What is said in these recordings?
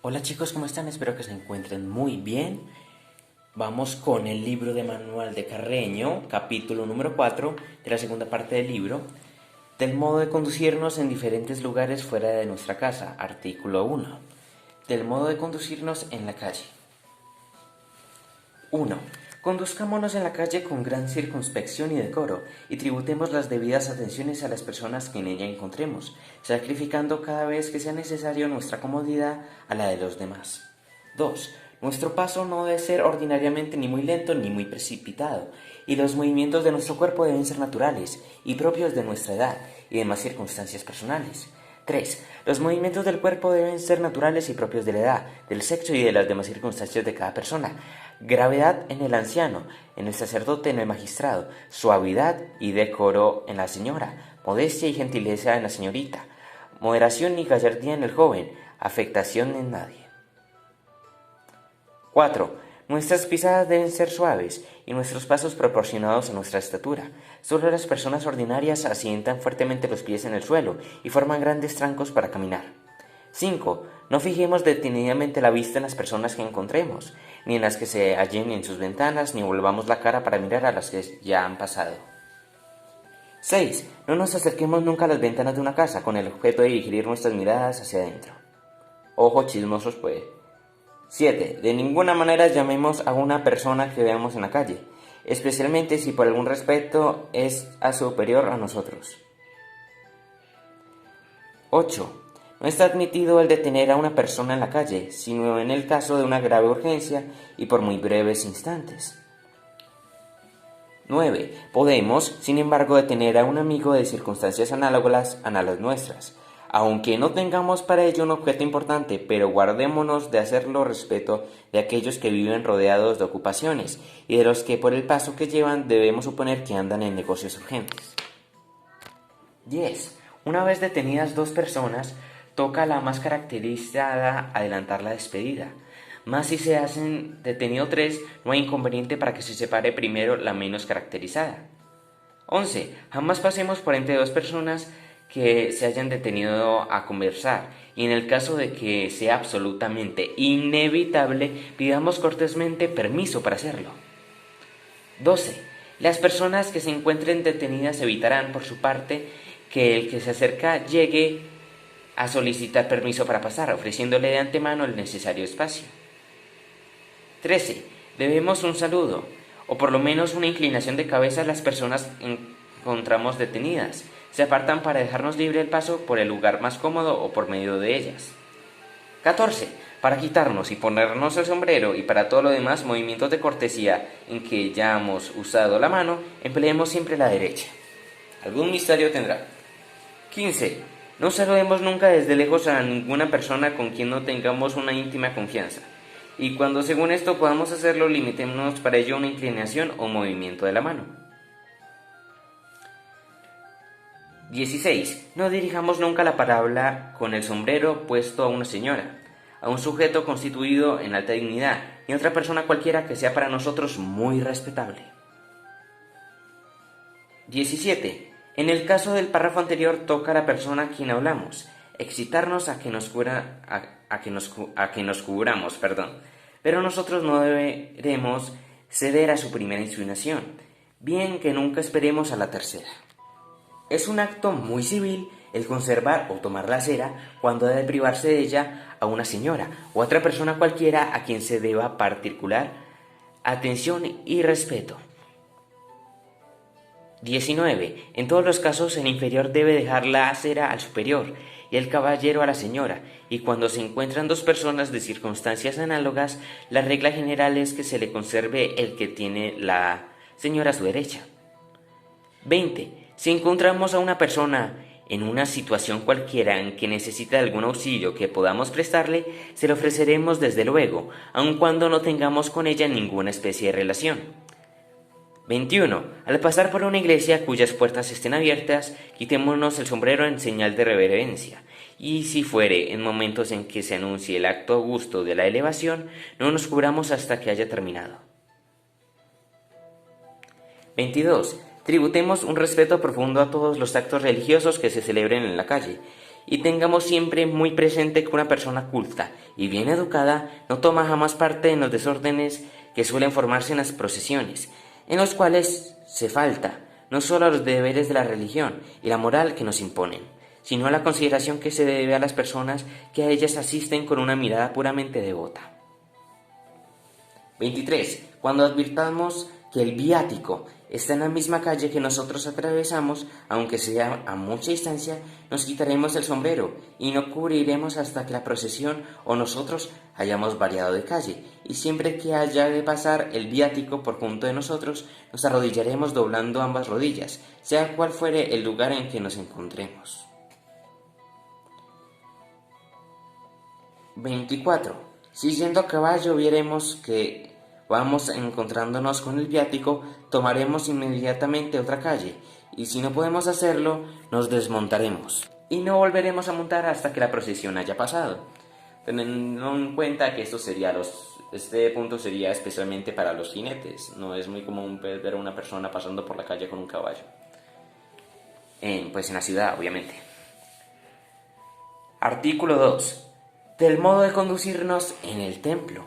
Hola chicos, ¿cómo están? Espero que se encuentren muy bien. Vamos con el libro de Manuel de Carreño, capítulo número 4 de la segunda parte del libro, del modo de conducirnos en diferentes lugares fuera de nuestra casa, artículo 1. Del modo de conducirnos en la calle. 1. Conduzcámonos en la calle con gran circunspección y decoro, y tributemos las debidas atenciones a las personas que en ella encontremos, sacrificando cada vez que sea necesario nuestra comodidad a la de los demás. 2. Nuestro paso no debe ser ordinariamente ni muy lento ni muy precipitado, y los movimientos de nuestro cuerpo deben ser naturales y propios de nuestra edad y demás circunstancias personales. 3. Los movimientos del cuerpo deben ser naturales y propios de la edad, del sexo y de las demás circunstancias de cada persona. Gravedad en el anciano, en el sacerdote, en el magistrado. Suavidad y decoro en la señora. Modestia y gentileza en la señorita. Moderación y gallardía en el joven. Afectación en nadie. 4. Nuestras pisadas deben ser suaves y nuestros pasos proporcionados a nuestra estatura. Solo las personas ordinarias asientan fuertemente los pies en el suelo y forman grandes trancos para caminar. 5. No fijemos detenidamente la vista en las personas que encontremos, ni en las que se hallen en sus ventanas, ni volvamos la cara para mirar a las que ya han pasado. 6. No nos acerquemos nunca a las ventanas de una casa con el objeto de dirigir nuestras miradas hacia adentro. Ojo chismosos pues. 7. De ninguna manera llamemos a una persona que veamos en la calle, especialmente si por algún respeto es superior a nosotros. 8. No está admitido el detener a una persona en la calle, sino en el caso de una grave urgencia y por muy breves instantes. 9. Podemos, sin embargo, detener a un amigo de circunstancias análogas a las nuestras, aunque no tengamos para ello un objeto importante, pero guardémonos de hacerlo respeto de aquellos que viven rodeados de ocupaciones y de los que por el paso que llevan debemos suponer que andan en negocios urgentes. 10. Una vez detenidas dos personas, toca a la más caracterizada adelantar la despedida. Mas si se hacen detenido 3, no hay inconveniente para que se separe primero la menos caracterizada. 11. Jamás pasemos por entre dos personas que se hayan detenido a conversar, y en el caso de que sea absolutamente inevitable, pidamos cortésmente permiso para hacerlo. 12. Las personas que se encuentren detenidas evitarán, por su parte, que el que se acerca llegue a solicitar permiso para pasar, ofreciéndole de antemano el necesario espacio. 13. Debemos un saludo, o por lo menos una inclinación de cabeza a las personas que encontramos detenidas. Se apartan para dejarnos libre el paso por el lugar más cómodo o por medio de ellas. 14. Para quitarnos y ponernos el sombrero y para todo lo demás movimientos de cortesía en que ya hemos usado la mano, empleemos siempre la derecha. Algún misterio tendrá. 15. No saludemos nunca desde lejos a ninguna persona con quien no tengamos una íntima confianza. Y cuando según esto podamos hacerlo, limitémonos para ello a una inclinación o movimiento de la mano. 16. No dirijamos nunca la palabra con el sombrero puesto a una señora, a un sujeto constituido en alta dignidad y a otra persona cualquiera que sea para nosotros muy respetable. 17. En el caso del párrafo anterior toca a la persona a quien hablamos excitarnos a que nos cubramos, pero nosotros no deberemos ceder a su primera inclinación, bien que nunca esperemos a la tercera. Es un acto muy civil el conservar o tomar la cera cuando ha de privarse de ella a una señora o a otra persona cualquiera a quien se deba particular atención y respeto. 19. En todos los casos el inferior debe dejar la cera al superior y el caballero a la señora, y cuando se encuentran dos personas de circunstancias análogas, la regla general es que se le conserve el que tiene la señora a su derecha. 20. Si encontramos a una persona en una situación cualquiera en que necesita algún auxilio que podamos prestarle, se lo ofreceremos desde luego, aun cuando no tengamos con ella ninguna especie de relación. 21. Al pasar por una iglesia cuyas puertas estén abiertas, quitémonos el sombrero en señal de reverencia, y si fuere en momentos en que se anuncie el acto augusto de la elevación, no nos cubramos hasta que haya terminado. 22. Tributemos un respeto profundo a todos los actos religiosos que se celebren en la calle, Y tengamos siempre muy presente que una persona culta y bien educada no toma jamás parte en los desórdenes que suelen formarse en las procesiones, en los cuales se falta no solo a los deberes de la religión y la moral que nos imponen, sino a la consideración que se debe a las personas que a ellas asisten con una mirada puramente devota. 23. Cuando advirtamos que el viático está en la misma calle que nosotros atravesamos, aunque sea a mucha distancia, nos quitaremos el sombrero y no cubriremos hasta que la procesión o nosotros hayamos variado de calle, y siempre que haya de pasar el viático por junto de nosotros, nos arrodillaremos doblando ambas rodillas, sea cual fuere el lugar en que nos encontremos. 24. Si yendo a caballo viéremos que vamos encontrándonos con el viático, tomaremos inmediatamente otra calle, y si no podemos hacerlo, nos desmontaremos, y no volveremos a montar hasta que la procesión haya pasado. Teniendo en cuenta que este punto sería especialmente para los jinetes, no es muy común ver a una persona pasando por la calle con un caballo. Pues en la ciudad, obviamente. Artículo 2. Del modo de conducirnos en el templo.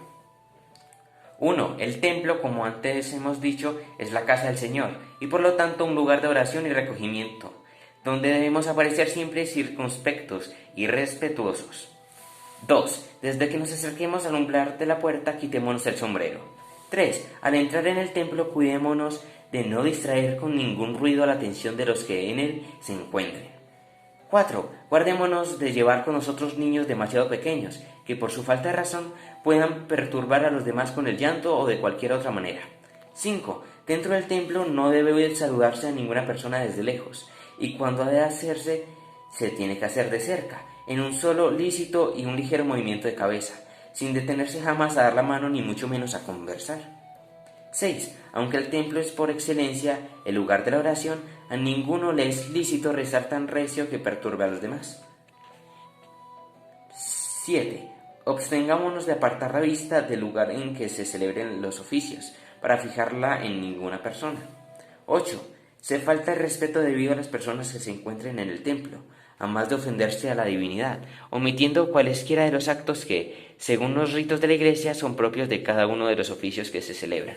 1. El templo, como antes hemos dicho, es la casa del Señor y por lo tanto un lugar de oración y recogimiento, donde debemos aparecer siempre circunspectos y respetuosos. 2. Desde que nos acerquemos al umbral de la puerta, quitémonos el sombrero. 3. Al entrar en el templo, cuidémonos de no distraer con ningún ruido la atención de los que en él se encuentren. 4. Guardémonos de llevar con nosotros niños demasiado pequeños, que por su falta de razón puedan perturbar a los demás con el llanto o de cualquier otra manera. 5. Dentro del templo no debe saludarse a ninguna persona desde lejos, y cuando ha de hacerse, se tiene que hacer de cerca, en un solo lícito y un ligero movimiento de cabeza, sin detenerse jamás a dar la mano ni mucho menos a conversar. 6. Aunque el templo es por excelencia el lugar de la oración, a ninguno le es lícito rezar tan recio que perturbe a los demás. 7. Abstengámonos de apartar la vista del lugar en que se celebren los oficios, para fijarla en ninguna persona. 8. Se falta el respeto debido a las personas que se encuentren en el templo, a más de ofenderse a la divinidad, omitiendo cualesquiera de los actos que, según los ritos de la Iglesia, son propios de cada uno de los oficios que se celebran.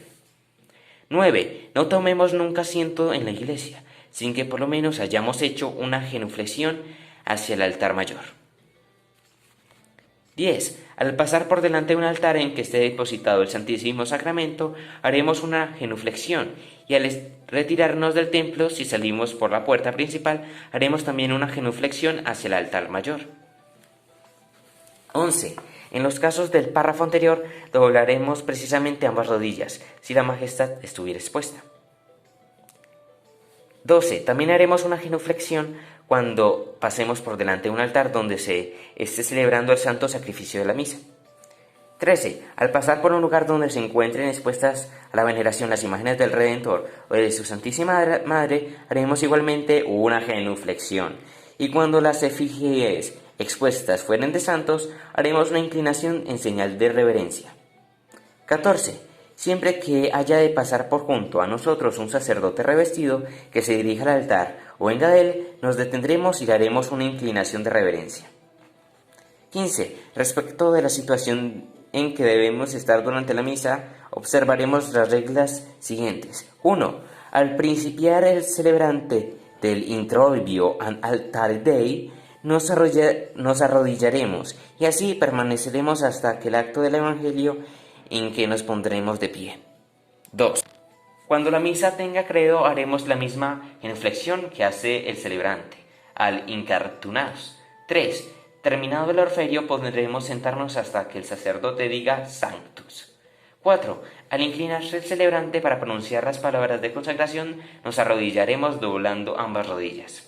9. No tomemos nunca asiento en la iglesia, sin que por lo menos hayamos hecho una genuflexión hacia el altar mayor. 10. Al pasar por delante de un altar en que esté depositado el Santísimo Sacramento, haremos una genuflexión, y al retirarnos del templo, si salimos por la puerta principal, haremos también una genuflexión hacia el altar mayor. 11. En los casos del párrafo anterior, doblaremos precisamente ambas rodillas, si la majestad estuviera expuesta. 12. También haremos una genuflexión cuando pasemos por delante de un altar donde se esté celebrando el santo sacrificio de la misa. 13. Al pasar por un lugar donde se encuentren expuestas a la veneración las imágenes del Redentor o de su Santísima Madre, haremos igualmente una genuflexión. Y cuando las efigies expuestas fueren de santos, haremos una inclinación en señal de reverencia. 14. Siempre que haya de pasar por junto a nosotros un sacerdote revestido que se dirija al altar o venga de él, nos detendremos y le haremos una inclinación de reverencia. 15. Respecto de la situación en que debemos estar durante la misa, observaremos las reglas siguientes. 1. Al principiar el celebrante del Introito ad altare Dei, nos arrodillaremos y así permaneceremos hasta que el acto del Evangelio en que nos pondremos de pie. 2. Cuando la misa tenga credo, haremos la misma genuflexión que hace el celebrante, al incartunados. 3. Terminado el orferio, podremos sentarnos hasta que el sacerdote diga Sanctus. 4. Al inclinarse el celebrante para pronunciar las palabras de consagración, nos arrodillaremos doblando ambas rodillas.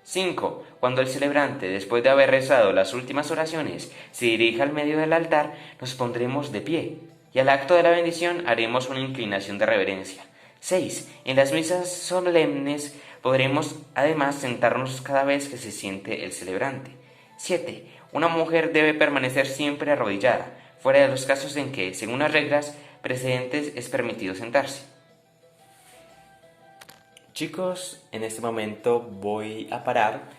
5. Cuando el celebrante, después de haber rezado las últimas oraciones, se dirija al medio del altar, nos pondremos de pie, y al acto de la bendición haremos una inclinación de reverencia. 6. En las misas solemnes podremos además sentarnos cada vez que se siente el celebrante. 7. Una mujer debe permanecer siempre arrodillada, fuera de los casos en que, según las reglas precedentes, es permitido sentarse. Chicos, en este momento voy a parar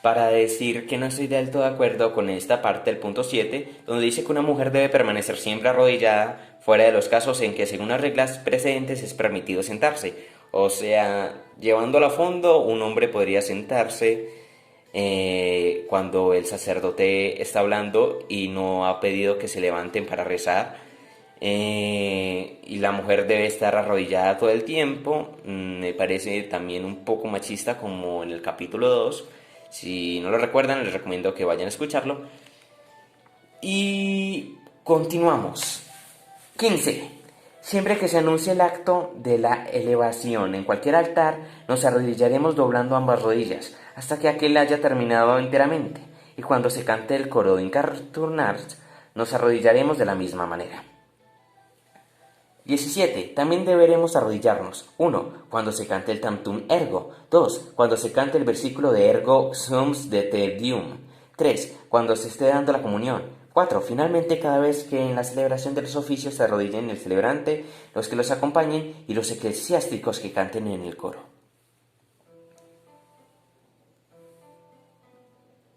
para decir que no estoy del todo de acuerdo con esta parte del punto 7, donde dice que una mujer debe permanecer siempre arrodillada, fuera de los casos en que según las reglas precedentes es permitido sentarse. O sea, llevándolo a fondo, un hombre podría sentarse cuando el sacerdote está hablando y no ha pedido que se levanten para rezar. Y la mujer debe estar arrodillada todo el tiempo. Me parece también un poco machista como en el capítulo 2. Si no lo recuerdan, les recomiendo que vayan a escucharlo. Y continuamos. 15. Siempre que se anuncie el acto de la elevación en cualquier altar, nos arrodillaremos doblando ambas rodillas, hasta que aquel haya terminado enteramente. Y cuando se cante el coro de Incarturnars, nos arrodillaremos de la misma manera. 17. También deberemos arrodillarnos. 1. Cuando se cante el Tantum Ergo. 2. Cuando se cante el versículo de Ergo Sums de Te Deum. 3. Cuando se esté dando la comunión. 4. Finalmente, cada vez que en la celebración de los oficios se arrodillen el celebrante, los que los acompañen y los eclesiásticos que canten en el coro.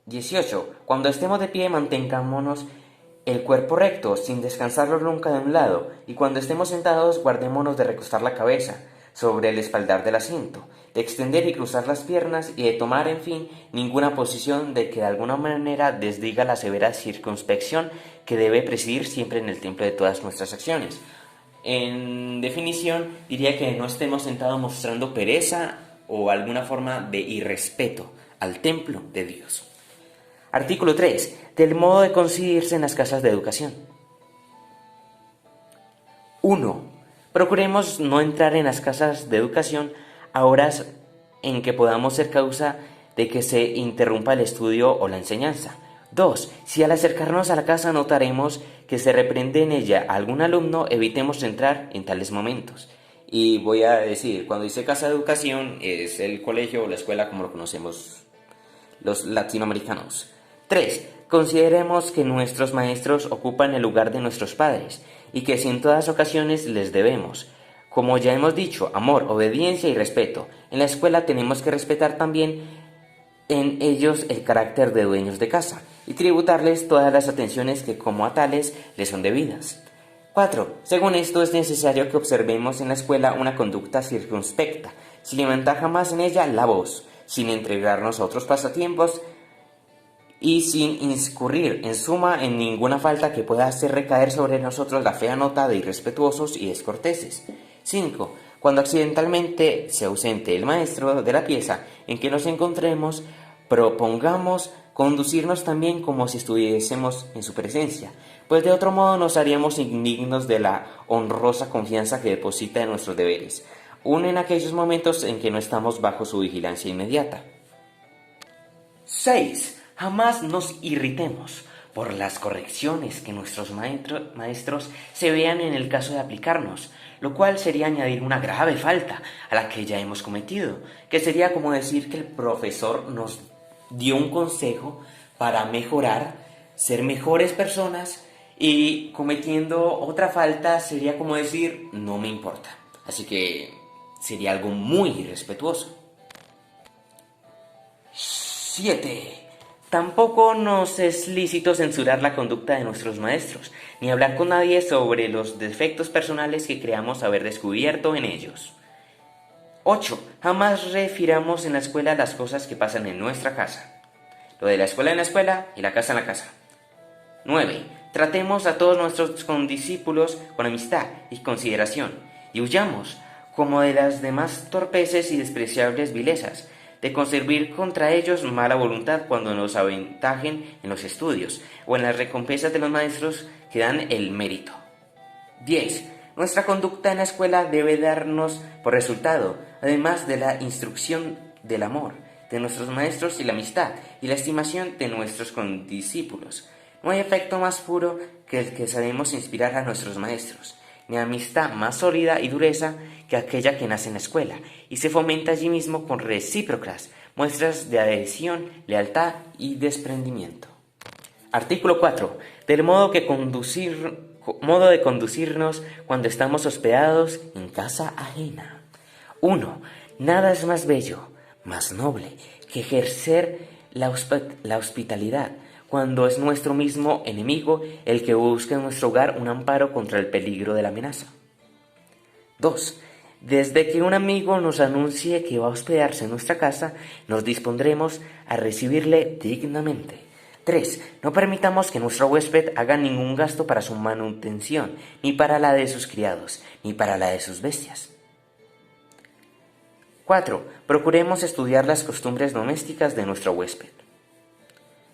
18. Cuando estemos de pie, mantengámonos el cuerpo recto, sin descansarlo nunca de un lado, y cuando estemos sentados, guardémonos de recostar la cabeza sobre el espaldar del asiento, de extender y cruzar las piernas y de tomar, en fin, ninguna posición de que de alguna manera desdiga la severa circunspección que debe presidir siempre en el templo de todas nuestras acciones. En definición, diría que no estemos sentados mostrando pereza o alguna forma de irrespeto al templo de Dios. Artículo 3. Del modo de conseguirse en las casas de educación. 1. Procuremos no entrar en las casas de educación a horas en que podamos ser causa de que se interrumpa el estudio o la enseñanza. 2. Si al acercarnos a la casa notaremos que se reprende en ella a algún alumno, evitemos entrar en tales momentos. Y voy a decir, cuando dice casa de educación, es el colegio o la escuela como lo conocemos los latinoamericanos. 3. Consideremos que nuestros maestros ocupan el lugar de nuestros padres y que si en todas ocasiones les debemos, como ya hemos dicho, amor, obediencia y respeto. En la escuela tenemos que respetar también en ellos el carácter de dueños de casa y tributarles todas las atenciones que como a tales les son debidas. 4. Según esto es necesario que observemos en la escuela una conducta circunspecta, sin levantar jamás en ella la voz, sin entregarnos a otros pasatiempos y sin incurrir en suma en ninguna falta que pueda hacer recaer sobre nosotros la fea nota de irrespetuosos y descorteses. 5. Cuando accidentalmente se ausente el maestro de la pieza en que nos encontremos, propongamos conducirnos también como si estuviésemos en su presencia, pues de otro modo nos haríamos indignos de la honrosa confianza que deposita en nuestros deberes, aun en aquellos momentos en que no estamos bajo su vigilancia inmediata. 6. Jamás nos irritemos por las correcciones que nuestros maestros se vean en el caso de aplicarnos, lo cual sería añadir una grave falta a la que ya hemos cometido, que sería como decir que el profesor nos dio un consejo para mejorar, ser mejores personas, y cometiendo otra falta sería como decir no me importa. Así que sería algo muy irrespetuoso. 7. Tampoco nos es lícito censurar la conducta de nuestros maestros, ni hablar con nadie sobre los defectos personales que creamos haber descubierto en ellos. 8. Jamás refiramos en la escuela las cosas que pasan en nuestra casa. Lo de la escuela en la escuela y la casa en la casa. 9. Tratemos a todos nuestros condiscípulos con amistad y consideración, y huyamos, como de las demás torpeces y despreciables vilezas, de concebir contra ellos mala voluntad cuando nos aventajen en los estudios o en las recompensas de los maestros que dan el mérito. 10. Nuestra conducta en la escuela debe darnos por resultado, además de la instrucción del amor de nuestros maestros y la amistad y la estimación de nuestros condiscípulos. No hay afecto más puro que el que sabemos inspirar a nuestros maestros, ni amistad más sólida y dureza que aquella que nace en la escuela y se fomenta allí mismo con recíprocas muestras de adhesión, lealtad y desprendimiento. Artículo 4. Del modo de conducirnos cuando estamos hospedados en casa ajena. 1. Nada es más bello, más noble, que ejercer la hospitalidad, cuando es nuestro mismo enemigo el que busca en nuestro hogar un amparo contra el peligro de la amenaza. 2. Desde que un amigo nos anuncie que va a hospedarse en nuestra casa, nos dispondremos a recibirle dignamente. 3. No permitamos que nuestro huésped haga ningún gasto para su manutención, ni para la de sus criados, ni para la de sus bestias. 4. Procuremos estudiar las costumbres domésticas de nuestro huésped.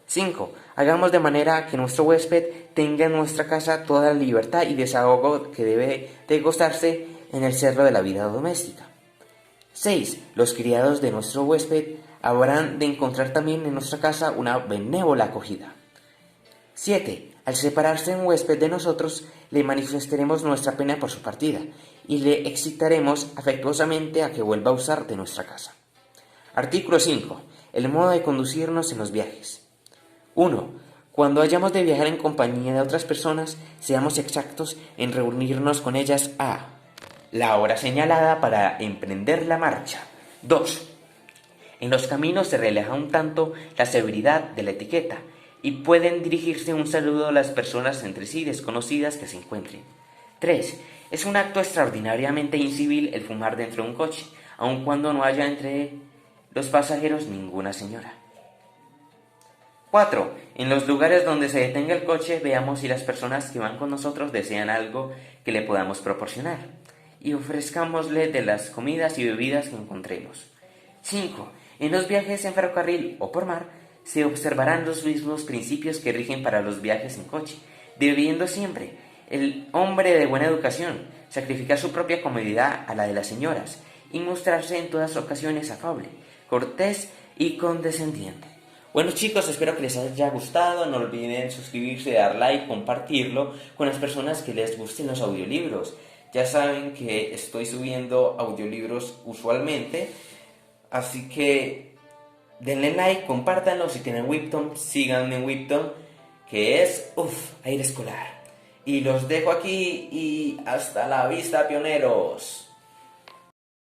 5. Hagamos de manera que nuestro huésped tenga en nuestra casa toda la libertad y desahogo que debe de gozarse en el cerro de la vida doméstica. 6. Los criados de nuestro huésped habrán de encontrar también en nuestra casa una benévola acogida. 7. Al separarse un huésped de nosotros, le manifestaremos nuestra pena por su partida y le excitaremos afectuosamente a que vuelva a usar de nuestra casa. Artículo 5. El modo de conducirnos en los viajes. 1. Cuando hayamos de viajar en compañía de otras personas, seamos exactos en reunirnos con ellas a la hora señalada para emprender la marcha. 2. En los caminos se relaja un tanto la severidad de la etiqueta y pueden dirigirse un saludo a las personas entre sí desconocidas que se encuentren. 3. Es un acto extraordinariamente incivil el fumar dentro de un coche, aun cuando no haya entre los pasajeros ninguna señora. 4. En los lugares donde se detenga el coche, veamos si las personas que van con nosotros desean algo que le podamos proporcionar y ofrezcámosle de las comidas y bebidas que encontremos. 5. En los viajes en ferrocarril o por mar, se observarán los mismos principios que rigen para los viajes en coche, debiendo siempre el hombre de buena educación sacrificar su propia comodidad a la de las señoras y mostrarse en todas ocasiones afable, cortés y condescendiente. Bueno chicos, espero que les haya gustado, no olviden suscribirse, dar like, compartirlo con las personas que les gusten los audiolibros. Ya saben que estoy subiendo audiolibros usualmente, así que denle like, compártanlo. Si tienen Wiptoon, síganme en Wiptoon, que es aire escolar. Y los dejo aquí y hasta la vista, pioneros.